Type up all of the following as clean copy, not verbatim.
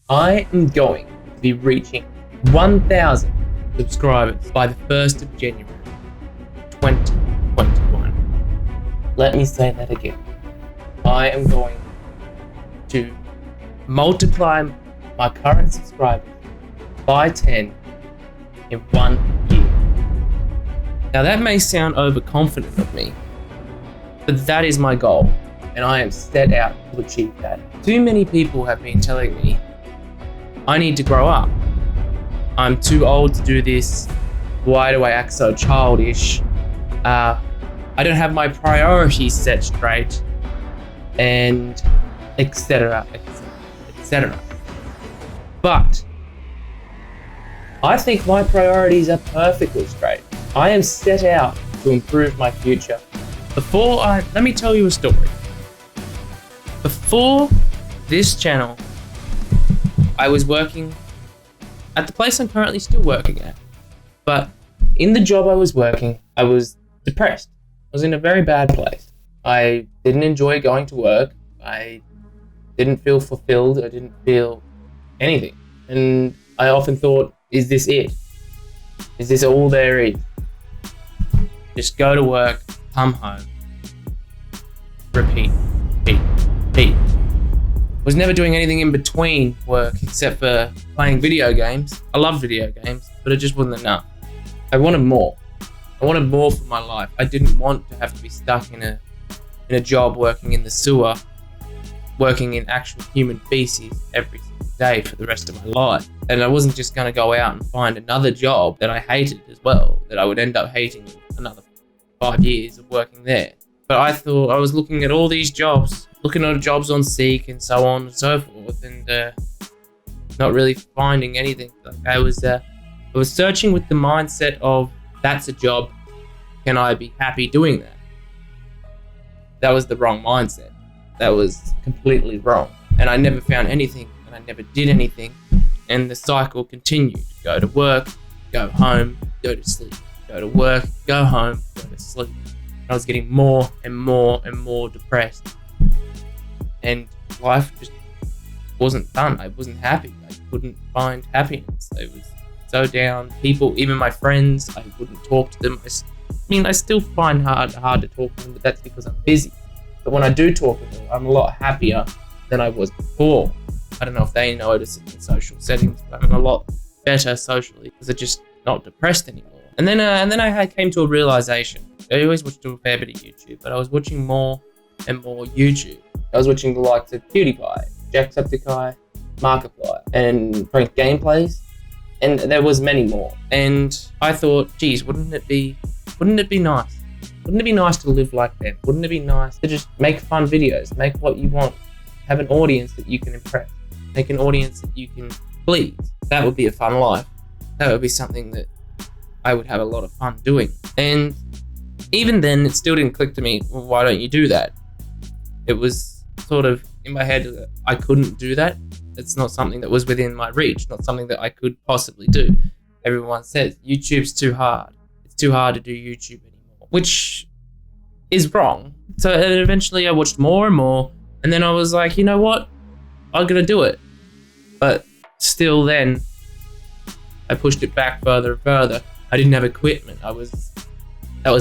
I am going to be reaching 1,000 subscribers by the 1st of January 2021. Let me say that again. I am going to multiply my current subscribers by 10 in 1 year. Now that may sound overconfident of me, but that is my goal, and I am set out to achieve that. Too many people have been telling me I need to grow up. I'm too old to do this. Why do I act so childish? I don't have my priorities set straight, and etc., etc., etc. But I think my priorities are perfectly straight. I am set out to improve my future. Let me tell you a story. Before this channel, I was working at the place I'm currently still working at. But in the job I was working, I was depressed. I was in a very bad place. I didn't enjoy going to work. I didn't feel fulfilled. I didn't feel anything. And I often thought, is this it? Is this all there is? Just go to work, come home, repeat. Was never doing anything in between work except for playing video games. I love video games, but it just wasn't enough. I wanted more. I wanted more for my life. I didn't want to have to be stuck in a job working in the sewer, working in actual human feces every single day for the rest of my life. And I wasn't just going to go out and find another job that I hated as well, that I would end up hating another 5 years of working there. But I thought I was looking at all these jobs, looking at jobs on Seek and so on and so forth, and not really finding anything. Like I was searching with the mindset of, that's a job, can I be happy doing that? That was the wrong mindset. That was completely wrong. And I never found anything, and I never did anything. And the cycle continued. Go to work, go home, go to sleep. Go to work, go home, go to sleep. I was getting more and more and more depressed. And life just wasn't fun. I wasn't happy. I couldn't find happiness. I was so down. People, even my friends, I wouldn't talk to them. I still find hard to talk to them, but that's because I'm busy. But when I do talk to them, I'm a lot happier than I was before. I don't know if they notice it in social settings, but I'm a lot better socially because I'm just not depressed anymore. And then I came to a realization. I always watched a fair bit of YouTube, but I was watching more and more YouTube. I was watching the likes of PewDiePie, Jacksepticeye, Markiplier, and Frank Gameplays, and there was many more. And I thought, geez, wouldn't it be nice? Wouldn't it be nice to live like them? Wouldn't it be nice to just make fun videos, make what you want, have an audience that you can impress, make an audience that you can please? That would be a fun life. That would be something that I would have a lot of fun doing. And even then, it still didn't click to me, well, why don't you do that? It was sort of in my head that I couldn't do that. It's not something that was within my reach, not something that I could possibly do. Everyone says YouTube's too hard. It's too hard to do YouTube anymore, which is wrong. So eventually I watched more and more, and then I was like, you know what? I'm gonna do it. But still then, I pushed it back further and further. I didn't have equipment. That was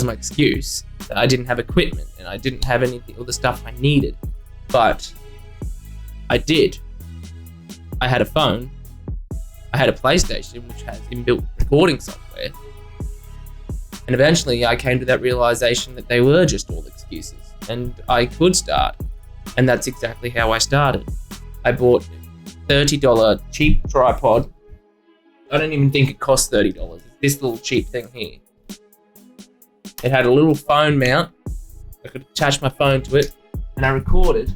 my excuse. I didn't have equipment and I didn't have all the stuff I needed. But I did. I had a phone. I had a PlayStation, which has inbuilt recording software. And eventually I came to that realization that they were just all excuses and I could start. And that's exactly how I started. I bought a $30 cheap tripod. I don't even think it cost $30. It's this little cheap thing here. It had a little phone mount. I could attach my phone to it, and I recorded.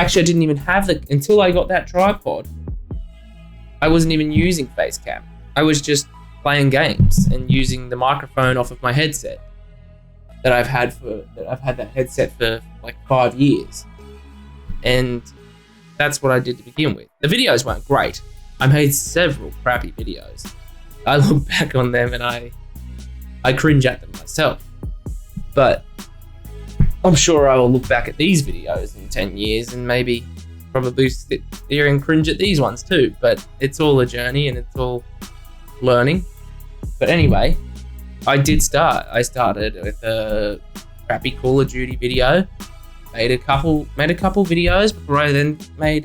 Actually, I didn't even have until I got that tripod. I wasn't even using Facecam. I was just playing games and using the microphone off of my headset I've had that headset for like 5 years. And that's what I did to begin with. The videos weren't great. I made several crappy videos. I look back on them and I cringe at them myself. But I'm sure I will look back at these videos in 10 years and maybe probably sit here and cringe at these ones too, but it's all a journey and it's all learning. But anyway, I started with a crappy Call of Duty video, made a couple videos before I then made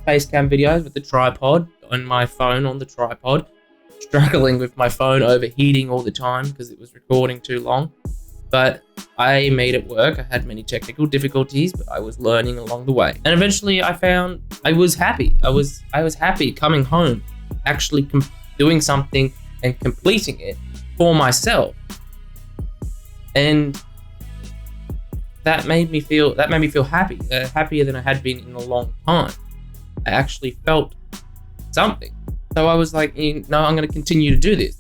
face cam videos with the tripod on my phone on the tripod, struggling with my phone overheating all the time because it was recording too long. But I made it work. I had many technical difficulties, but I was learning along the way. And eventually I found I was happy. I was happy coming home, actually doing something and completing it for myself. And that made me feel happy, happier than I had been in a long time. I actually felt something. So I was like, no, I'm going to continue to do this.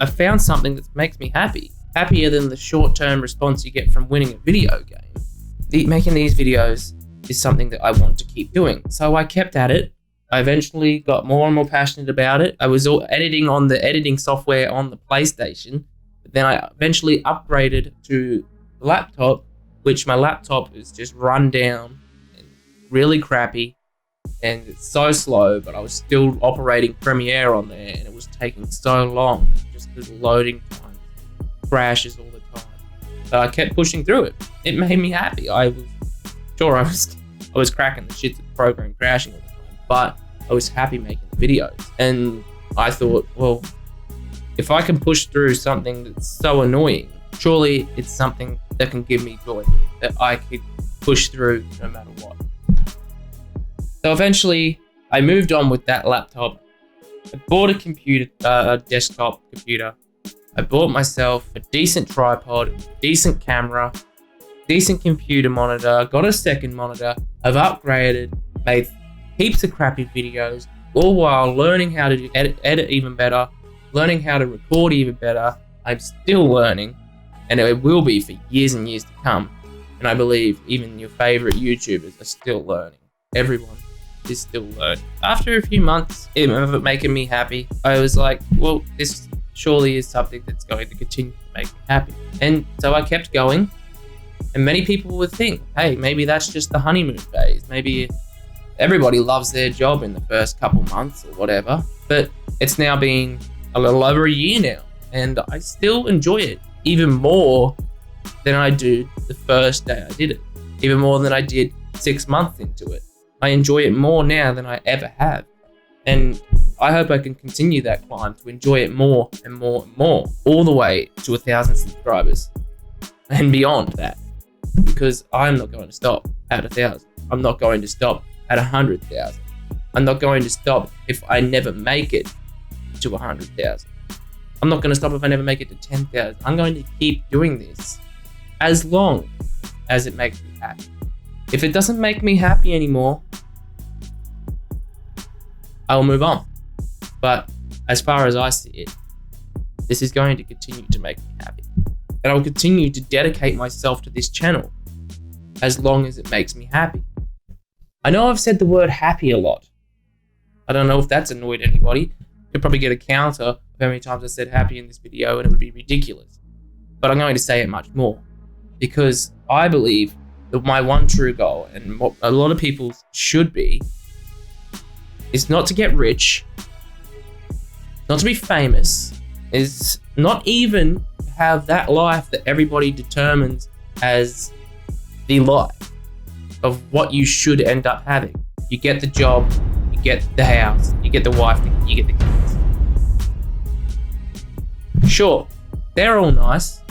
I found something that makes me happy. Happier than the short-term response you get from winning a video game. Making these videos is something that I want to keep doing. So I kept at it. I eventually got more and more passionate about it. I was editing on the editing software on the PlayStation. But then I eventually upgraded to the laptop, which my laptop is just run down and really crappy. And it's so slow, but I was still operating Premiere on there and it was taking so long. Just the loading time. Crashes all the time. So I kept pushing through it. It made me happy. I was cracking the shit to the program crashing all the time, but I was happy making the videos. And I thought, well, if I can push through something that's so annoying, surely it's something that can give me joy, that I could push through no matter what. So eventually I moved on with that laptop. I bought a computer, a desktop computer. I bought myself a decent tripod, decent camera, decent computer monitor, got a second monitor. I've upgraded, made heaps of crappy videos, all while learning how to edit even better, learning how to record even better. I'm still learning, and it will be for years and years to come. And I believe even your favorite YouTubers are still learning. Everyone is still learning. After a few months of it making me happy, I was like, well, this surely is something that's going to continue to make me happy. And so I kept going. And many people would think, hey, maybe that's just the honeymoon phase. Maybe everybody loves their job in the first couple months or whatever. But it's now been a little over a year now. And I still enjoy it even more than I do the first day I did it. Even more than I did 6 months into it. I enjoy it more now than I ever have. And I hope I can continue that climb to enjoy it more and more and more, all the way to 1,000 subscribers and beyond that, because I'm not going to stop at 1,000. I'm not going to stop at 100,000. I'm not going to stop if I never make it to 100,000. I'm not going to stop if I never make it to 10,000. I'm going to keep doing this as long as it makes me happy. If it doesn't make me happy anymore, I'll move on. But as far as I see it, this is going to continue to make me happy. And I'll continue to dedicate myself to this channel as long as it makes me happy. I know I've said the word happy a lot. I don't know if that's annoyed anybody. You'll probably get a counter of how many times I said happy in this video and it would be ridiculous. But I'm going to say it much more because I believe that my one true goal, and what a lot of people should be, is not to get rich, not to be famous, is not even have that life that everybody determines as the life of what you should end up having. You get the job, you get the house, you get the wife, you get the kids. Sure, they're all nice.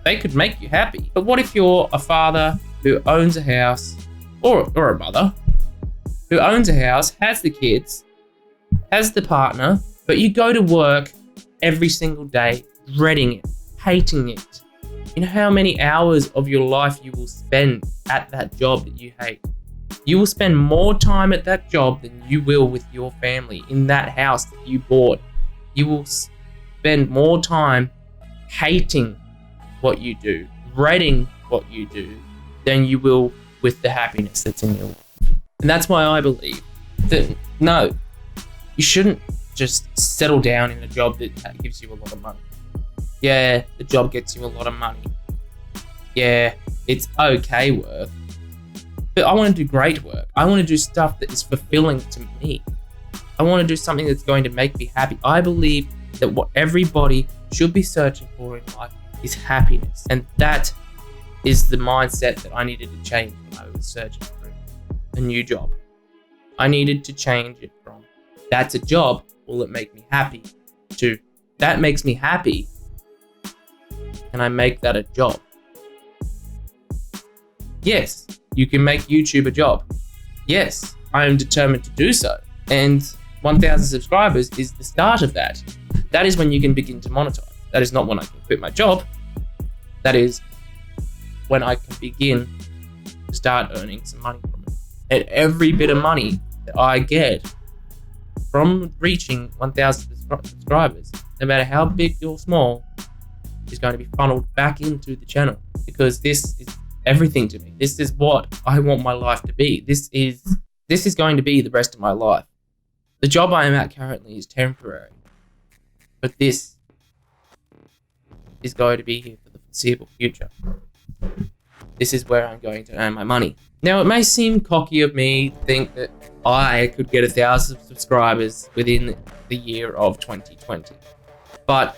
They could make you happy. But what if you're a father who owns a house, or a mother who owns a house, has the kids, has the partner, but you go to work every single day, dreading it, hating it. You know how many hours of your life you will spend at that job that you hate? You will spend more time at that job than you will with your family in that house that you bought. You will spend more time hating what you do, dreading what you do, than you will with the happiness that's in your life. And that's why I believe that, no, you shouldn't just settle down in a job that gives you a lot of money. Yeah, the job gets you a lot of money. Yeah, it's okay work. But I want to do great work. I want to do stuff that is fulfilling to me. I want to do something that's going to make me happy. I believe that what everybody should be searching for in life is happiness. And that is the mindset that I needed to change when I was searching for a new job. I needed to change it from, that's a job, will it make me happy, to, that makes me happy, can I make that a job? Yes, you can make YouTube a job. Yes, I am determined to do so. And 1,000 subscribers is the start of that. That is when you can begin to monetize. That is not when I can quit my job. That is when I can begin to start earning some money from it. And every bit of money that I get from reaching 1,000 subscribers, no matter how big or small, is going to be funneled back into the channel, because this is everything to me. This is what I want my life to be. This is going to be the rest of my life. The job I am at currently is temporary, but this is going to be here for the foreseeable future. This is where I'm going to earn my money. Now, it may seem cocky of me to think that I could get 1,000 subscribers within the year of 2020, but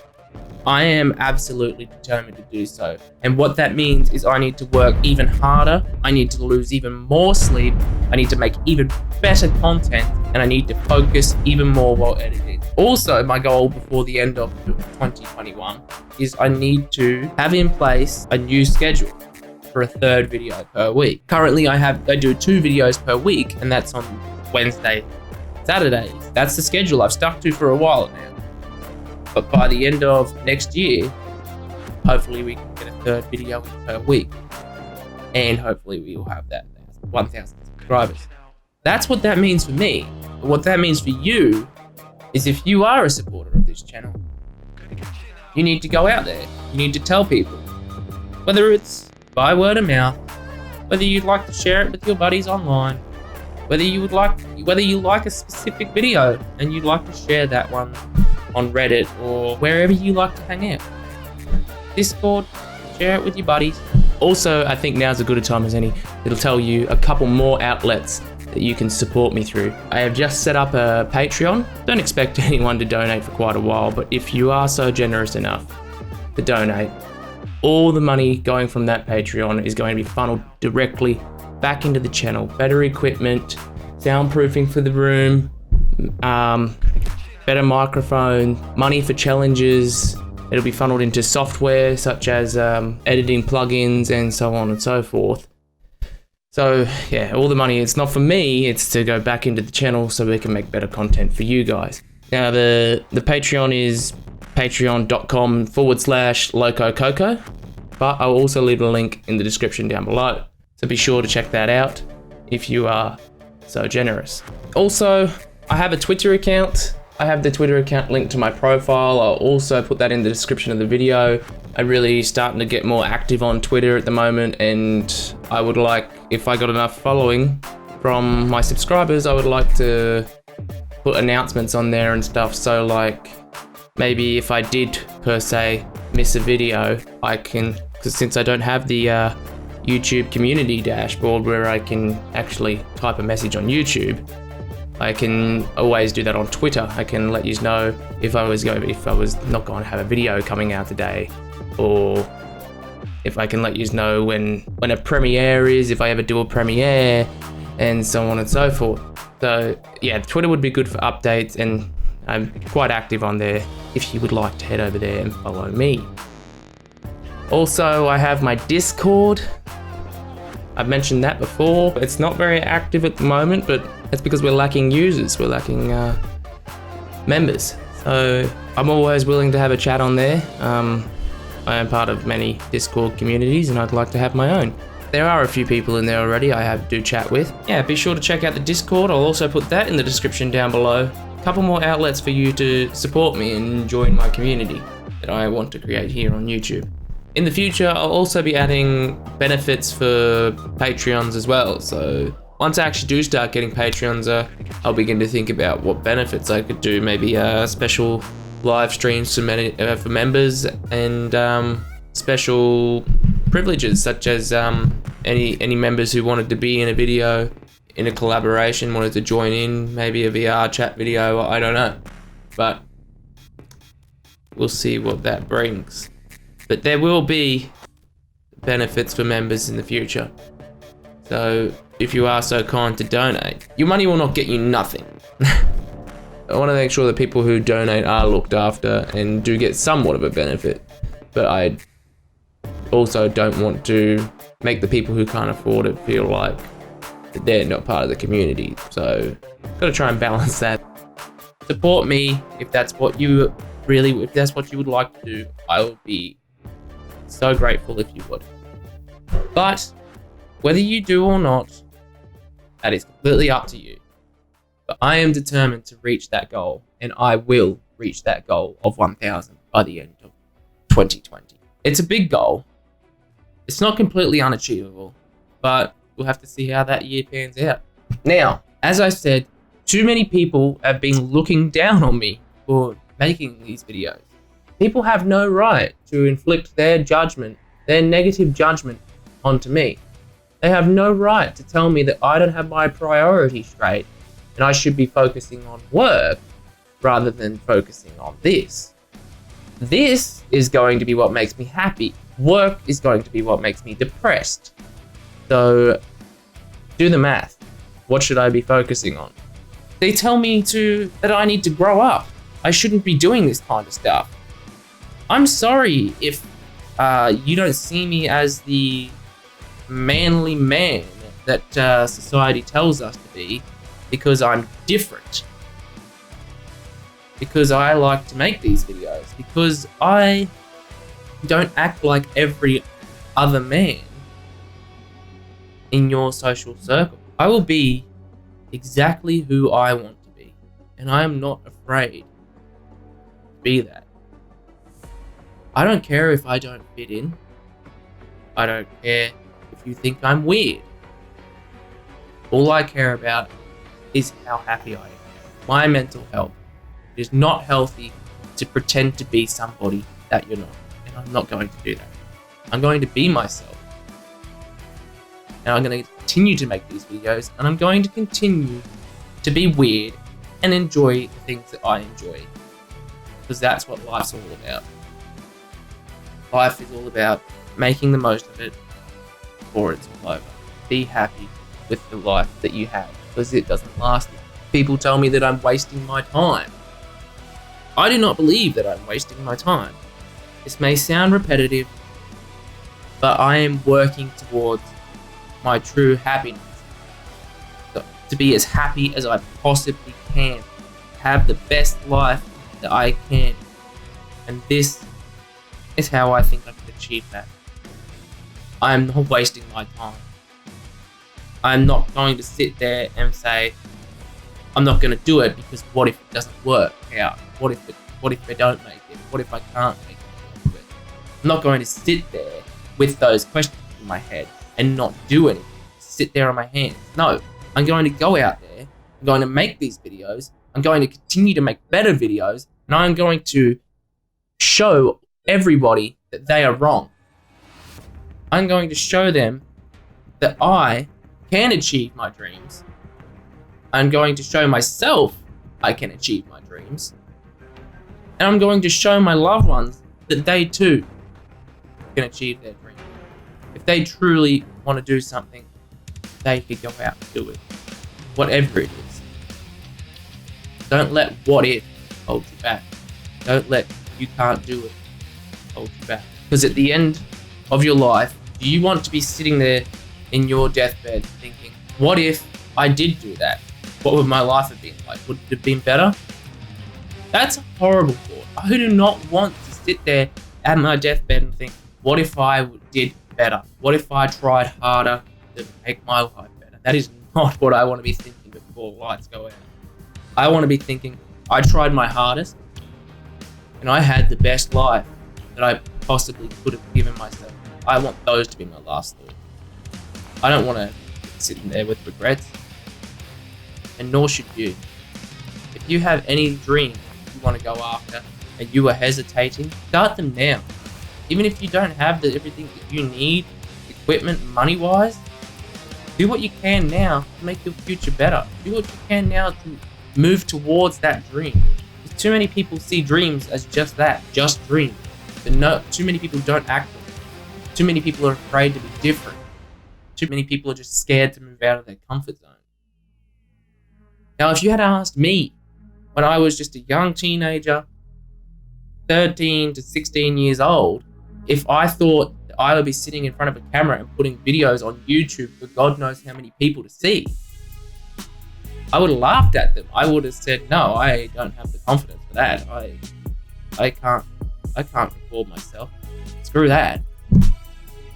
I am absolutely determined to do so. And what that means is I need to work even harder. I need to lose even more sleep. I need to make even better content, and I need to focus even more while editing. Also, my goal before the end of 2021 is I need to have in place a new schedule for a third video per week. Currently, I do 2 videos per week, and that's on Wednesday, Saturdays. That's the schedule I've stuck to for a while now. But by the end of next year, hopefully we can get a third video per week. And hopefully we will have that 1,000 subscribers. That's what that means for me. But what that means for you is, if you are a supporter of this channel, you need to go out there. You need to tell people. Whether it's by word of mouth, whether you'd like to share it with your buddies online, whether you like a specific video and you'd like to share that one on Reddit or wherever you like to hang out. Discord, share it with your buddies. Also, I think now's as good a time as any. It'll tell you a couple more outlets that you can support me through. I have just set up a Patreon. Don't expect anyone to donate for quite a while, but if you are so generous enough to donate, all the money going from that Patreon is going to be funneled directly back into the channel. Better equipment, soundproofing for the room, better microphone, money for challenges. It'll be funneled into software such as editing plugins and so on and so forth. So yeah, all the money, it's not for me, it's to go back into the channel so we can make better content for you guys. Now the Patreon is patreon.com/Loco Coco, but I'll also leave a link in the description down below. So be sure to check that out if you are so generous. Also, I have a Twitter account. I have the Twitter account linked to my profile. I'll also put that in the description of the video. I'm really starting to get more active on Twitter at the moment, and I would like, if I got enough following from my subscribers, I would like to put announcements on there and stuff. So like, maybe if I did per se miss a video, I can, because since I don't have the YouTube community dashboard where I can actually type a message on YouTube, I can always do that on Twitter. I can let you know if I was not going to have a video coming out today, or if I can let you know when a premiere is, if I ever do a premiere, and so on and so forth. So yeah, Twitter would be good for updates, and I'm quite active on there if you would like to head over there and follow me. Also, I have my Discord. I've mentioned that before. It's not very active at the moment, but that's because we're lacking users. We're lacking members. So I'm always willing to have a chat on there. I am part of many Discord communities, and I'd like to have my own. There are a few people in there already I do chat with. Yeah, be sure to check out the Discord. I'll also put that in the description down below. A couple more outlets for you to support me and join my community that I want to create here on YouTube. In the future, I'll also be adding benefits for Patreons as well. So once I actually do start getting Patreons, I'll begin to think about what benefits I could do. Maybe special live streams for members, and special privileges such as any members who wanted to be in a video, in a collaboration, wanted to join in, maybe a VR chat video, I don't know. But we'll see what that brings. But there will be benefits for members in the future. So if you are so kind to donate, your money will not get you nothing. I want to make sure that people who donate are looked after and do get somewhat of a benefit. But I also don't want to make the people who can't afford it feel like that they're not part of the community. So gotta try and balance that. Support me if that's what you if that's what you would like to do. I would be so grateful if you would. But whether you do or not, that is completely up to you. But I am determined to reach that goal, and I will reach that goal of 1,000 by the end of 2020. It's a big goal. It's not completely unachievable, but we'll have to see how that year pans out. Now, as I said, too many people have been looking down on me for making these videos. People have no right to inflict their judgment, their negative judgment onto me. They have no right to tell me that I don't have my priorities straight and I should be focusing on work rather than focusing on this. This is going to be what makes me happy. Work is going to be what makes me depressed. So do the math. What should I be focusing on? They tell me that I need to grow up. I shouldn't be doing this kind of stuff. I'm sorry if you don't see me as the manly man that society tells us to be, because I'm different. Because I like to make these videos. Because I don't act like every other man in your social circle. I will be exactly who I want to be, and I am not afraid to be that. I don't care if I don't fit in. I don't care if you think I'm weird. All I care about is how happy I am. My mental health. It is not healthy to pretend to be somebody that you're not, and I'm not going to do that. I'm going to be myself. And I'm going to continue to make these videos, and I'm going to continue to be weird and enjoy the things that I enjoy. Because that's what life's all about. Life is all about making the most of it before it's all over. Be happy with the life that you have, because it doesn't last. People tell me that I'm wasting my time. I do not believe that I'm wasting my time. This may sound repetitive, but I am working towards my true happiness. To be as happy as I possibly can. Have the best life that I can. And this is how I think I can achieve that. I'm not wasting my time. I'm not going to sit there and say, I'm not going to do it because what if it doesn't work out? What if I don't make it? What if I can't make it? I'm not going to sit there with those questions in my head and not do anything. Sit there on my hands. No, I'm going to go out there. I'm going to make these videos. I'm going to continue to make better videos. And I'm going to show everybody that they are wrong. I'm going to show them that I can achieve my dreams. I'm going to show myself I can achieve my dreams. And I'm going to show my loved ones that they too can achieve their dreams. If they truly want to do something, they could go out and do it. Whatever it is. Don't let what if hold you back. Don't let you can't do it hold you back. Because at the end of your life, do you want to be sitting there in your deathbed thinking, what if I did do that? What would my life have been like? Would it have been better? That's a horrible thought. I do not want to sit there at my deathbed and think, what if I did better? What if I tried harder to make my life better? That is not what I want to be thinking before lights go out. I want to be thinking, I tried my hardest and I had the best life that I possibly could have given myself. I want those to be my last thoughts. I don't want to sit in there with regrets, and nor should you. If you have any dreams you want to go after and you are hesitating, start them now. Even if you don't have everything that you need to equipment, money-wise, do what you can now to make your future better. Do what you can now to move towards that dream. Because too many people see dreams as just that, just dreams. But too many people don't act on it. Too many people are afraid to be different. Too many people are just scared to move out of their comfort zone. Now, if you had asked me when I was just a young teenager, 13 to 16 years old, if I thought that I would be sitting in front of a camera and putting videos on YouTube for God knows how many people to see, I would have laughed at them. I would have said, no, I don't have the confidence for that. I can't record myself. Screw that.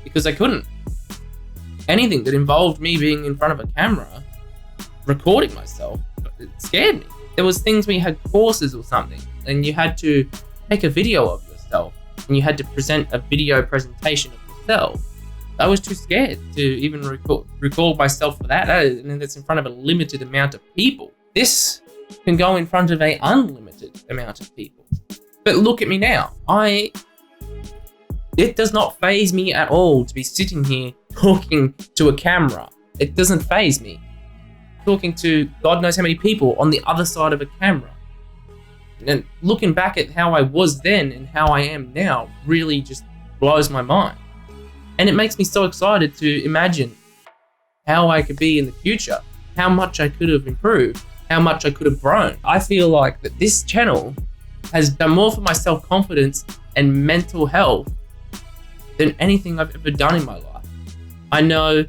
Because I couldn't. Anything that involved me being in front of a camera, recording myself, it scared me. There was things where you had courses or something, and you had to take a video of yourself, and you had to present a video presentation of yourself. I was too scared to even record myself for that, and that's in front of a limited amount of people. This can go in front of an unlimited amount of people. But look at me now. It does not faze me at all to be sitting here talking to a camera. It doesn't faze me. Talking to God knows how many people on the other side of a camera. And looking back at how I was then and how I am now really just blows my mind. And it makes me so excited to imagine how I could be in the future, how much I could have improved, how much I could have grown. I feel like that this channel has done more for my self-confidence and mental health than anything I've ever done in my life. I know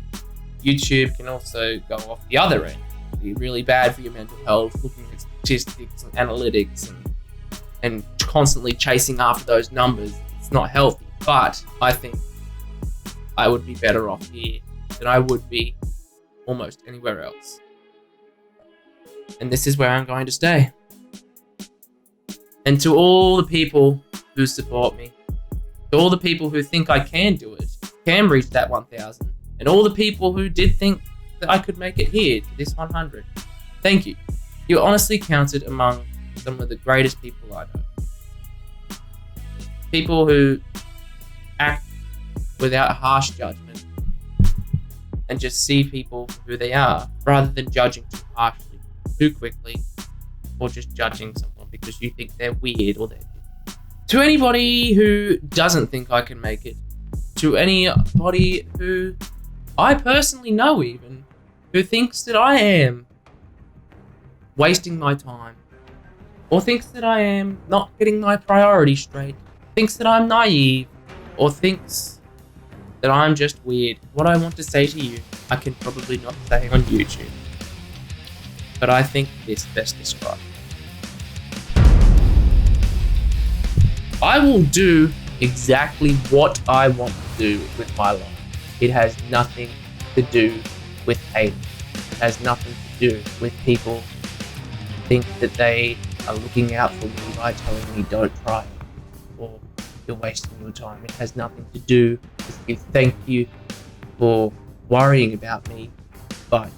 YouTube can also go off the other end, be really bad for your mental health, looking at statistics and analytics and constantly chasing after those numbers. It's not healthy, but I think I would be better off here than I would be almost anywhere else. And this is where I'm going to stay. And to all the people who support me, to all the people who think I can do it, can reach that 1,000, and all the people who did think that I could make it here to this 100, thank you. You're honestly counted among some of the greatest people I know. People who act without harsh judgment and just see people for who they are, rather than judging too harshly, too quickly, or just judging someone because you think they're weird or they're different. To anybody who doesn't think I can make it, to anybody who I personally know even, who thinks that I am wasting my time, or thinks that I am not getting my priorities straight, thinks that I'm naive, or thinks that I'm just weird, what I want to say to you, I can probably not say on YouTube. But I think this best describes. I will do exactly what I want to do with my life. It has nothing to do with hate. It has nothing to do with people think that they are looking out for me by telling me don't try or you're wasting your time. It has nothing to do with you. Thank you for worrying about me, but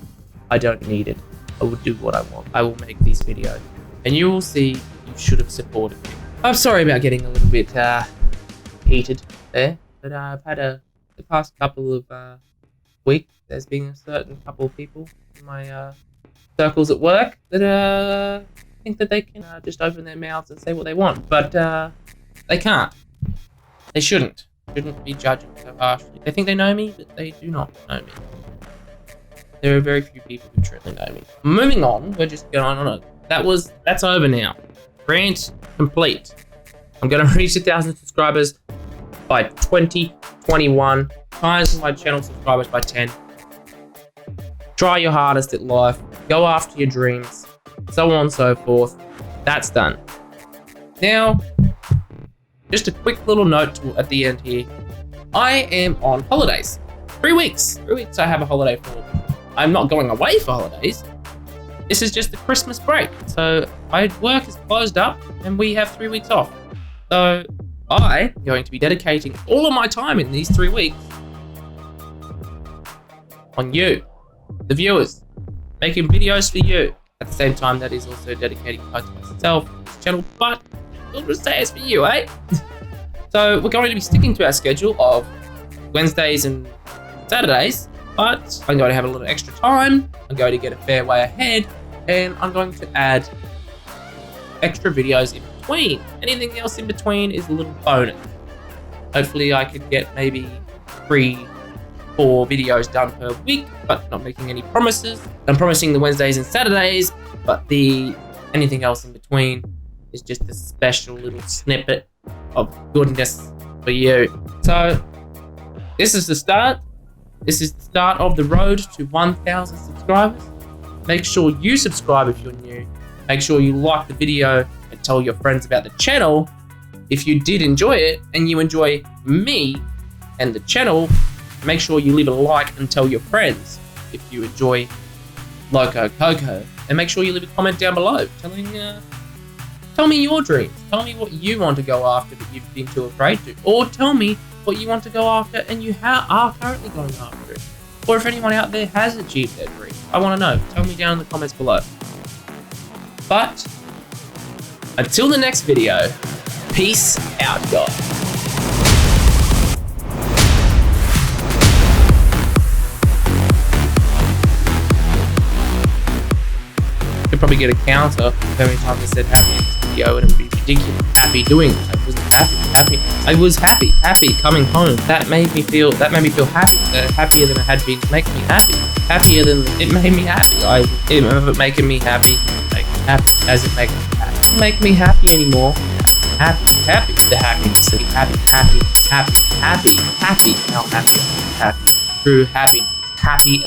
I don't need it. I will do what I want. I will make these videos and you will see you should have supported me. I'm sorry about getting a little bit heated there, but I've had the past couple of weeks, there's been a certain couple of people in my circles at work that think that they can just open their mouths and say what they want, but they can't. They shouldn't be judging so harshly. They think they know me, but they do not know me. There are very few people who truly know me. Moving on, we're just going on that's over now. Rant complete. I'm gonna reach 1,000 subscribers by 2021. Times my channel subscribers by 10. Try your hardest at life. Go after your dreams. So on and so forth. That's done. Now, just a quick little note at the end here. I am on holidays. 3 weeks. 3 weeks I have a holiday for. I'm not going away for holidays. This is just the Christmas break. So my work is closed up and we have 3 weeks off. So I'm going to be dedicating all of my time in these 3 weeks on you, the viewers, making videos for you. At the same time, that is also dedicating time to myself, this channel, but I'll just say it's for you, eh? So we're going to be sticking to our schedule of Wednesdays and Saturdays, but I'm going to have a little extra time. I'm going to get a fair way ahead, and I'm going to add extra videos in between. Anything else in between is a little bonus. Hopefully I could get maybe 3-4 videos done per week, but not making any promises. I'm promising the Wednesdays and Saturdays, but anything else in between is just a special little snippet of goodness for you. So this is the start. This is the start of the road to 1,000 subscribers. Make sure you subscribe if you're new. Make sure you like the video and tell your friends about the channel. If you did enjoy it and you enjoy me and the channel, make sure you leave a like and tell your friends if you enjoy Loco Coco. And make sure you leave a comment down below tell me your dreams. Tell me what you want to go after that you've been too afraid to. Or tell me what you want to go after and you are currently going after it. Or if anyone out there has achieved their dream. I want to know. Tell me down in the comments below. But until the next video, peace out, guys. Could probably get a counter how many times I said happy in this video, and it would be ridiculous. Happy doing it. I wasn't happy. I was happy coming home. That made me feel happy. Happier than I had been. Makes me happy. Happier than it made me happy. It making me happy. Make me happy. Does it make me happy? Make me happy anymore. Happy. The happiness. Happy. How happy. True happiness. Happy.